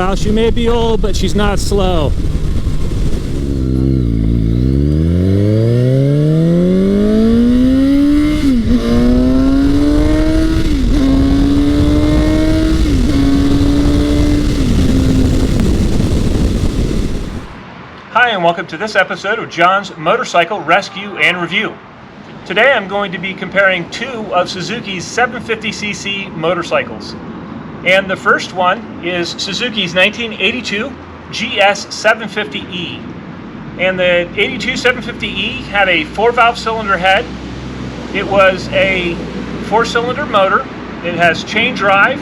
Well, she may be old, but she's not slow. Hi, and welcome to this episode of John's Motorcycle Rescue and Review. Today I'm going to be comparing two of Suzuki's 750cc motorcycles. And the first one is Suzuki's 1982 GS750E. And the 82 750E had a 4-valve cylinder head. It was a 4-cylinder motor. It has chain drive,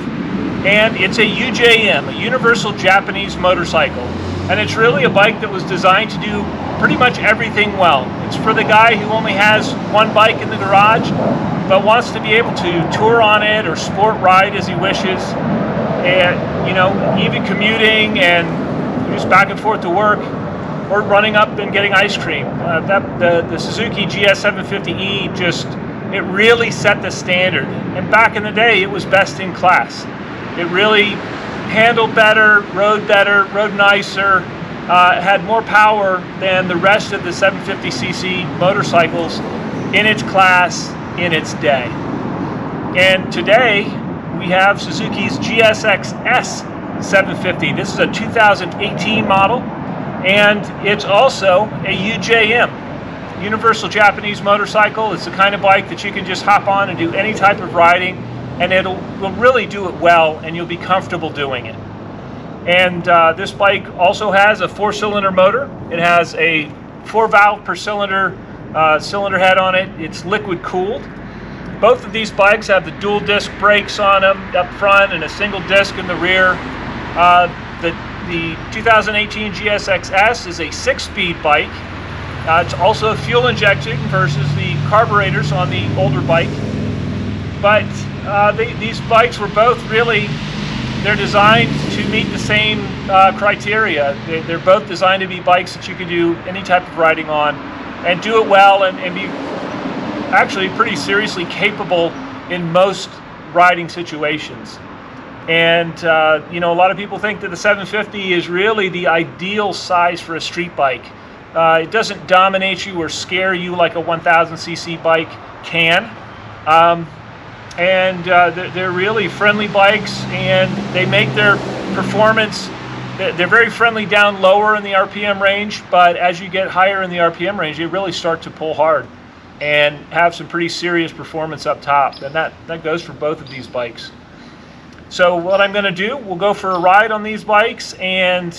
and it's a U.J.M, a Universal Japanese Motorcycle. And it's really a bike that was designed to do pretty much everything well. It's for the guy who only has one bike in the garage, but wants to be able to tour on it or sport ride as he wishes. And, you know, even commuting and just back and forth to work, or running up and getting ice cream. The Suzuki GS750E it really set the standard. And back in the day, it was best in class. It really handled better, rode nicer, had more power than the rest of the 750cc motorcycles in its class, in its day. And today, we have Suzuki's GSX-S750. This is a 2018 model, and it's also a U.J.M, Universal Japanese Motorcycle. It's the kind of bike that you can just hop on and do any type of riding, and will really do it well, and you'll be comfortable doing it. And this bike also has a 4-cylinder motor. It has a 4-valve per cylinder cylinder head on it. It's liquid cooled. Both of these bikes have the dual disc brakes on them up front and a single disc in the rear. The 2018 GSX-S is a 6-speed bike. It's also fuel injected versus the carburetors on the older bike. But these bikes were both they're designed to meet the same criteria. They're both designed to be bikes that you can do any type of riding on and do it well and be actually pretty seriously capable in most riding situations. And you know, a lot of people think that the 750 is really the ideal size for a street bike. It doesn't dominate you or scare you like a 1000cc bike can. They're really friendly bikes, and they make their performance, they're very friendly down lower in the RPM range, but as you get higher in the RPM range, they really start to pull hard and have some pretty serious performance up top, and that goes for both of these bikes. So what I'm going to do, we'll go for a ride on these bikes and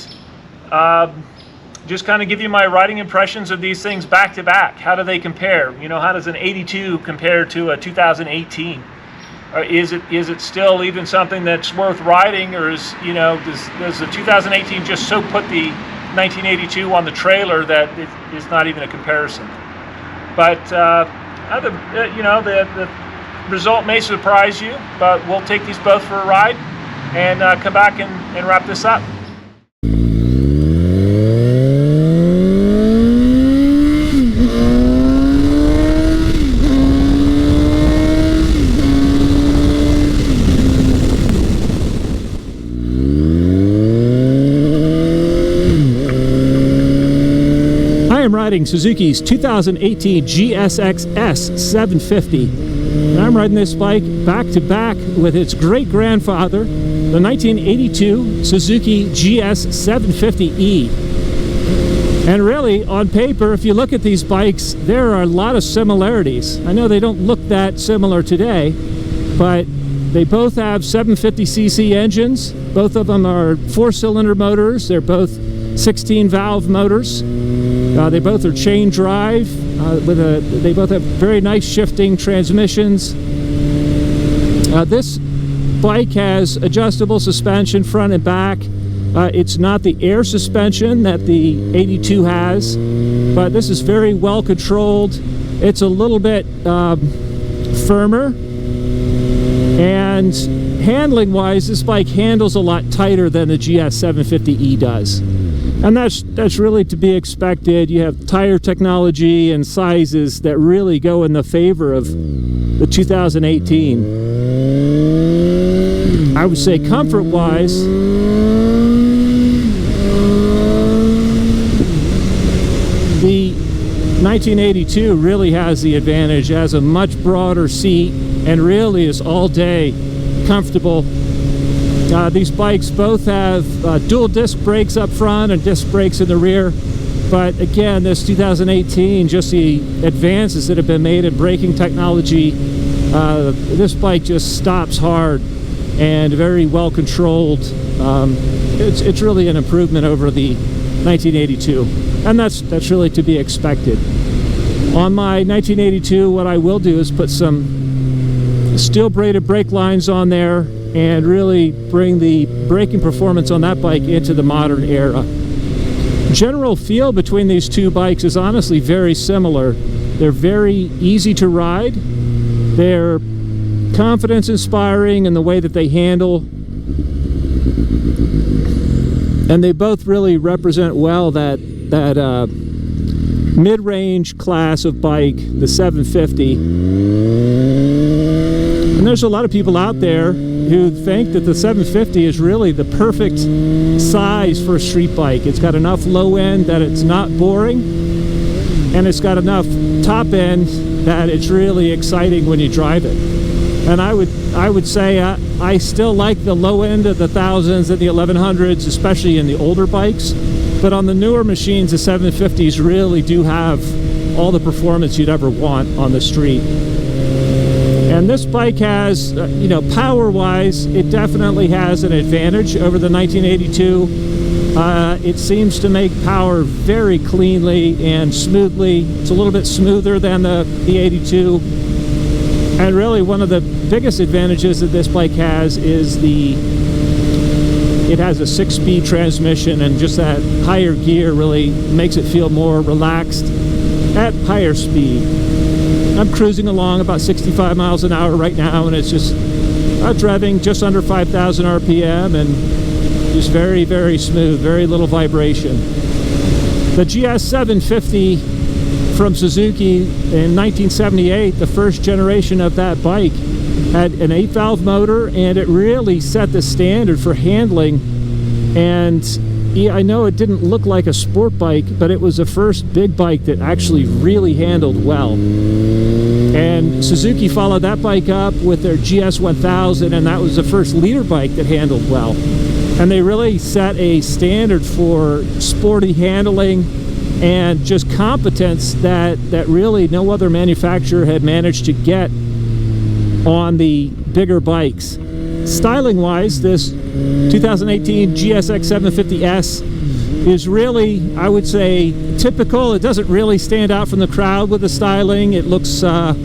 just kind of give you my riding impressions of these things back to back. How do they compare? You know, how does an 82 compare to a 2018? Or is it still even something that's worth riding, or does the 2018 just so put the 1982 on the trailer that it is not even a comparison? But the result may surprise you, but we'll take these both for a ride and come back and wrap this up. Riding Suzuki's 2018 GSX-S750. And I'm riding this bike back to back with its great grandfather, the 1982 Suzuki GS750E. And really, on paper, if you look at these bikes, there are a lot of similarities. I know they don't look that similar today, but they both have 750cc engines. Both of them are 4-cylinder motors. They're both 16-valve motors. They both are chain drive. They both have very nice shifting transmissions. This bike has adjustable suspension front and back. It's not the air suspension that the 82 has, but this is very well controlled. It's a little bit firmer, and handling wise, this bike handles a lot tighter than the GS750E does. And that's really to be expected. You have tire technology and sizes that really go in the favor of the 2018. I would say comfort-wise, 1982 really has the advantage, has a much broader seat, and really is all day comfortable. These bikes both have dual disc brakes up front and disc brakes in the rear. But again, this 2018, just the advances that have been made in braking technology, this bike just stops hard and very well controlled. It's really an improvement over the 1982, and that's really to be expected. On my 1982, what I will do is put some steel braided brake lines on there and really bring the braking performance on that bike into the modern era. General feel between these two bikes is honestly very similar. They're very easy to ride. They're confidence inspiring in the way that they handle. And they both really represent well that mid-range class of bike, the 750. And there's a lot of people out there who think that the 750 is really the perfect size for a street bike. It's got enough low end that it's not boring, and it's got enough top end that it's really exciting when you drive it. And I would say I still like the low end of the 1000s and the 1100s, especially in the older bikes. But on the newer machines, the 750s really do have all the performance you'd ever want on the street. And this bike has, power-wise, it definitely has an advantage over the 1982. It seems to make power very cleanly and smoothly. It's a little bit smoother than the 82. And really, one of the biggest advantages that this bike has is it has a 6-speed transmission, and just that higher gear really makes it feel more relaxed at higher speed. I'm cruising along about 65 miles an hour right now, and it's just driving just under 5,000 RPM and just very, very smooth, very little vibration. The GS750 from Suzuki in 1978, the first generation of that bike, had an 8-valve motor, and it really set the standard for handling. And yeah, I know it didn't look like a sport bike, but it was the first big bike that actually really handled well. And Suzuki followed that bike up with their GS1000, and that was the first leader bike that handled well. And they really set a standard for sporty handling and just competence that really no other manufacturer had managed to get on the bigger bikes. Styling-wise, this 2018 GSX-S750 is really, I would say, typical. It doesn't really stand out from the crowd with the styling. It looks, to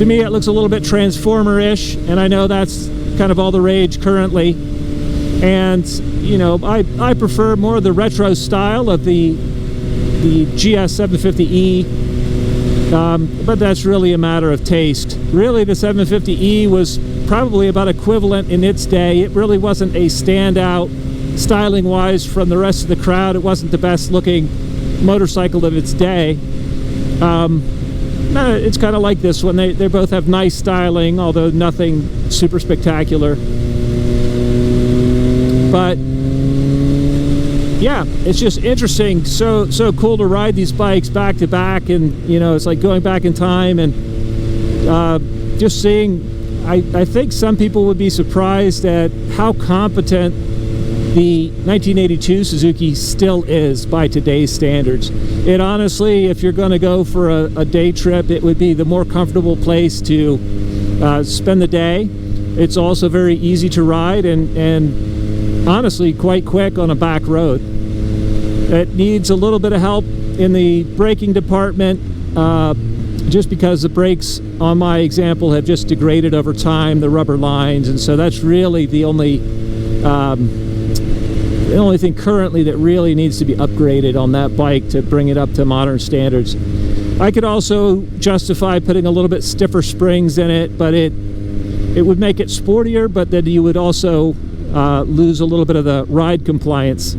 me, it looks a little bit Transformer-ish, and I know that's kind of all the rage currently. And, I prefer more of the retro style of the GS750E, but that's really a matter of taste. Really, the 750E was probably about equivalent in its day. It really wasn't a standout styling-wise from the rest of the crowd. It wasn't the best-looking motorcycle of its day. It's kind of like this one. They both have nice styling, although nothing super spectacular. But yeah, it's just interesting. So cool to ride these bikes back to back, and it's like going back in time and just seeing. I think some people would be surprised at how competent the 1982 Suzuki still is by today's standards. It honestly, if you're going to go for a day trip, it would be the more comfortable place to spend the day. It's also very easy to ride and honestly quite quick on a back road. It needs a little bit of help in the braking department, just because the brakes on my example have just degraded over time, the rubber lines, and so that's really the only thing currently that really needs to be upgraded on that bike to bring it up to modern standards. I could also justify putting a little bit stiffer springs in it, but it would make it sportier, but then you would also lose a little bit of the ride compliance.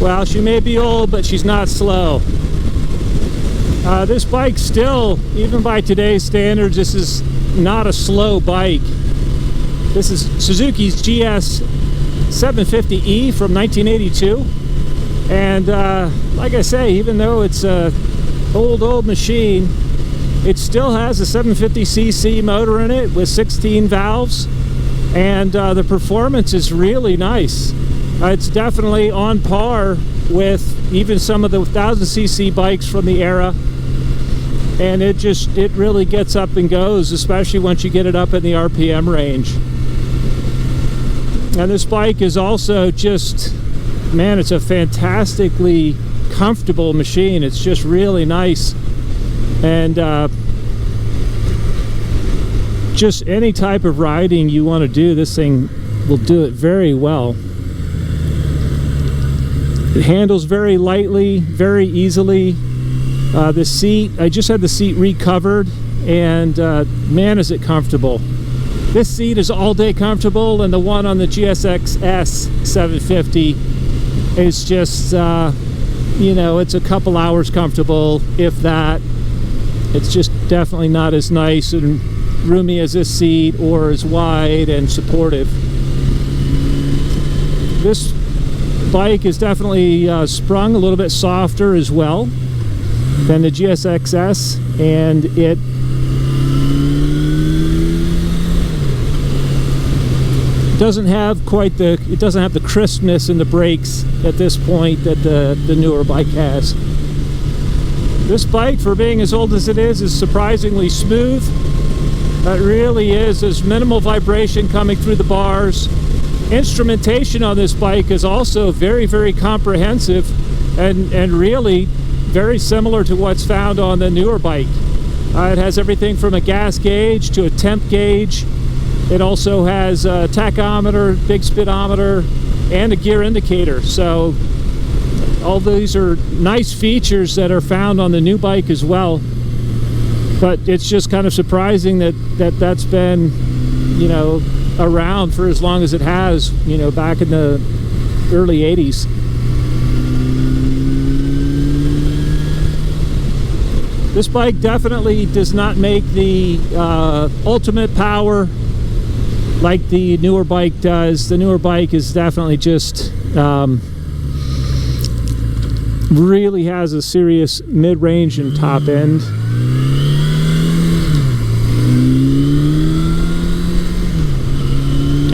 Well, she may be old, but she's not slow. This bike still, even by today's standards, this is not a slow bike. This is Suzuki's GS750E from 1982. And like I say, even though it's a old machine, it still has a 750cc motor in it with 16 valves. And the performance is really nice. It's definitely on par with even some of the 1000cc bikes from the era. And it really gets up and goes, especially once you get it up in the RPM range. And this bike is also just, man, it's a fantastically comfortable machine. It's just really nice. And just any type of riding you want to do, this thing will do it very well. It handles very lightly, very easily. The seat, I just had the seat recovered, and man, is it comfortable. This seat is all day comfortable, and the one on the GSX-S750 is just, you know, it's a couple hours comfortable, if that. It's just definitely not as nice and roomy as this seat, or as wide and supportive. This bike is definitely sprung a little bit softer as well than the GSX-S, and it doesn't have quite the, it doesn't have the crispness in the brakes at this point that the newer bike has. This bike, for being as old as it is surprisingly smooth. It really is. There's minimal vibration coming through the bars. Instrumentation on this bike is also very, very comprehensive, and really very similar to what's found on the newer bike. It has everything from a gas gauge to a temp gauge. It also has a tachometer, big speedometer, and a gear indicator. So all these are nice features that are found on the new bike as well. But it's just kind of surprising that's been, you know, around for as long as it has, you know, back in the early 80s. This bike definitely does not make the ultimate power like the newer bike does. The newer bike is definitely just really has a serious mid-range and top end.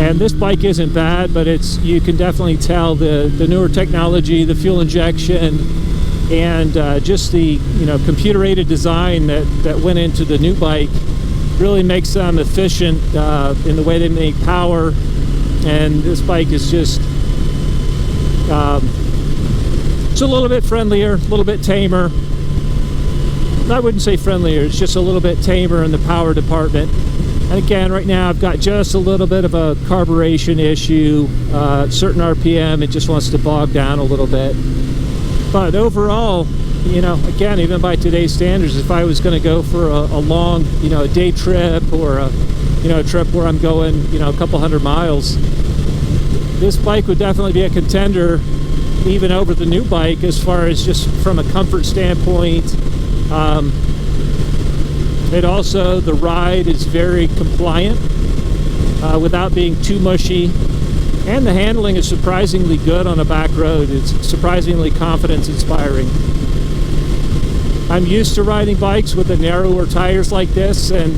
And this bike isn't bad, but you can definitely tell the newer technology, the fuel injection, and just the, you know, computer-aided design that went into the new bike really makes them efficient in the way they make power. And this bike is just it's a little bit friendlier, a little bit tamer. I wouldn't say friendlier, it's just a little bit tamer in the power department. And again, right now I've got just a little bit of a carburation issue. Certain RPM, it just wants to bog down a little bit. But overall, you know, again, even by today's standards, if I was going to go for a long, you know, a day trip, or a, you know, a trip where I'm going, you know, a couple hundred miles, this bike would definitely be a contender even over the new bike, as far as just from a comfort standpoint. It also, the ride is very compliant without being too mushy, and the handling is surprisingly good on a back road. It's surprisingly confidence inspiring. I'm used to riding bikes with the narrower tires like this, and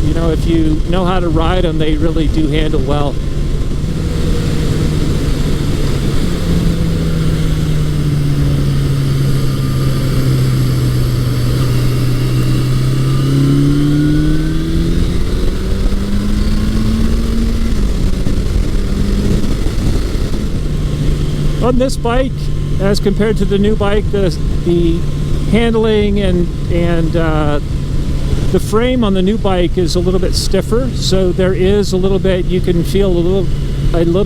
you know, if you know how to ride them, they really do handle well. On this bike, as compared to the new bike, the handling and the frame on the new bike is a little bit stiffer, so there is a little bit, you can feel a little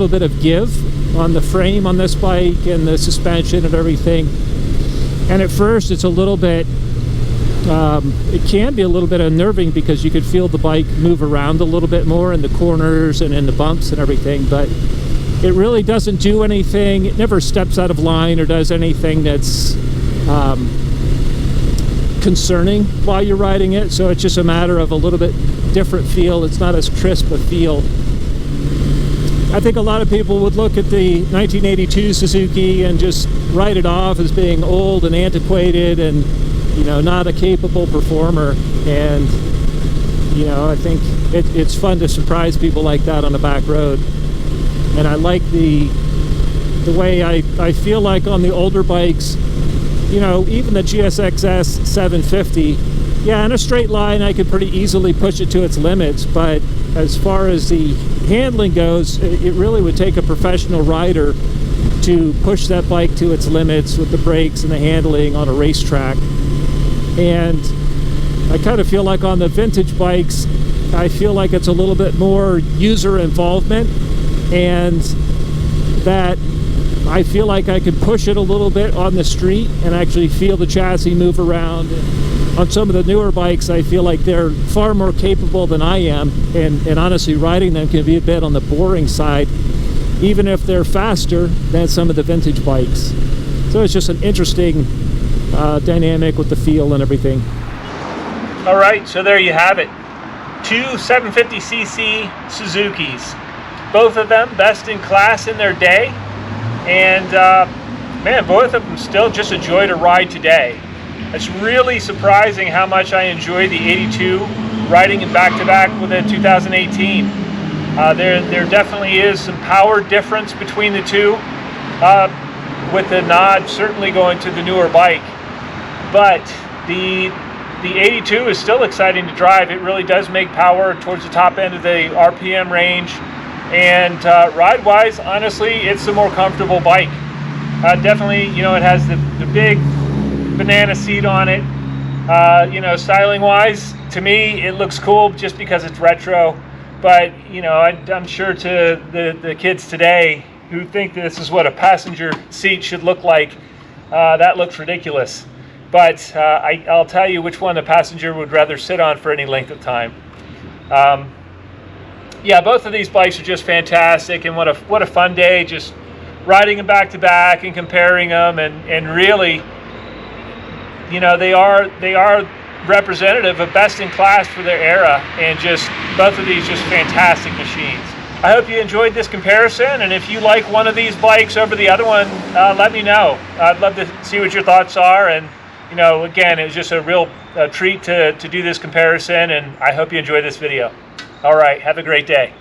bit of give on the frame on this bike, and the suspension and everything. And at first it's a little bit it can be a little bit unnerving, because you could feel the bike move around a little bit more in the corners and in the bumps and everything. But It really doesn't do anything. It never steps out of line or does anything that's concerning while you're riding it. So it's just a matter of a little bit different feel. It's not as crisp a feel. I think a lot of people would look at the 1982 Suzuki and just write it off as being old and antiquated and, you know, not a capable performer. And, you know, I think it's fun to surprise people like that on the back road. And I like the way I feel like on the older bikes, you know, even the GSX-S750, yeah, in a straight line I could pretty easily push it to its limits, but as far as the handling goes, it really would take a professional rider to push that bike to its limits with the brakes and the handling on a racetrack. And I kind of feel like on the vintage bikes, I feel like it's a little bit more user involvement, and that I feel like I can push it a little bit on the street and actually feel the chassis move around. On some of the newer bikes, I feel like they're far more capable than I am, and honestly, riding them can be a bit on the boring side, even if they're faster than some of the vintage bikes. So it's just an interesting dynamic with the feel and everything. All right, so there you have it. Two 750cc Suzukis. Both of them best in class in their day. And man, both of them still just a joy to ride today. It's really surprising how much I enjoy the 82 riding it back-to-back with a 2018. There definitely is some power difference between the two, with the nod certainly going to the newer bike. But the 82 is still exciting to drive. It really does make power towards the top end of the RPM range. And ride-wise, honestly, it's the more comfortable bike. Definitely, you know, it has the big banana seat on it. You know, styling-wise, to me, it looks cool just because it's retro. But, you know, I'm sure to the kids today who think this is what a passenger seat should look like, that looks ridiculous. But I'll tell you which one the passenger would rather sit on for any length of time. Yeah, both of these bikes are just fantastic, and what a fun day just riding them back to back and comparing them, and really, you know, they are representative of best in class for their era, and just both of these just fantastic machines. I hope you enjoyed this comparison, and if you like one of these bikes over the other one, let me know. I'd love to see what your thoughts are, and you know, again, it was just a real treat to do this comparison, and I hope you enjoyed this video. All right, have a great day.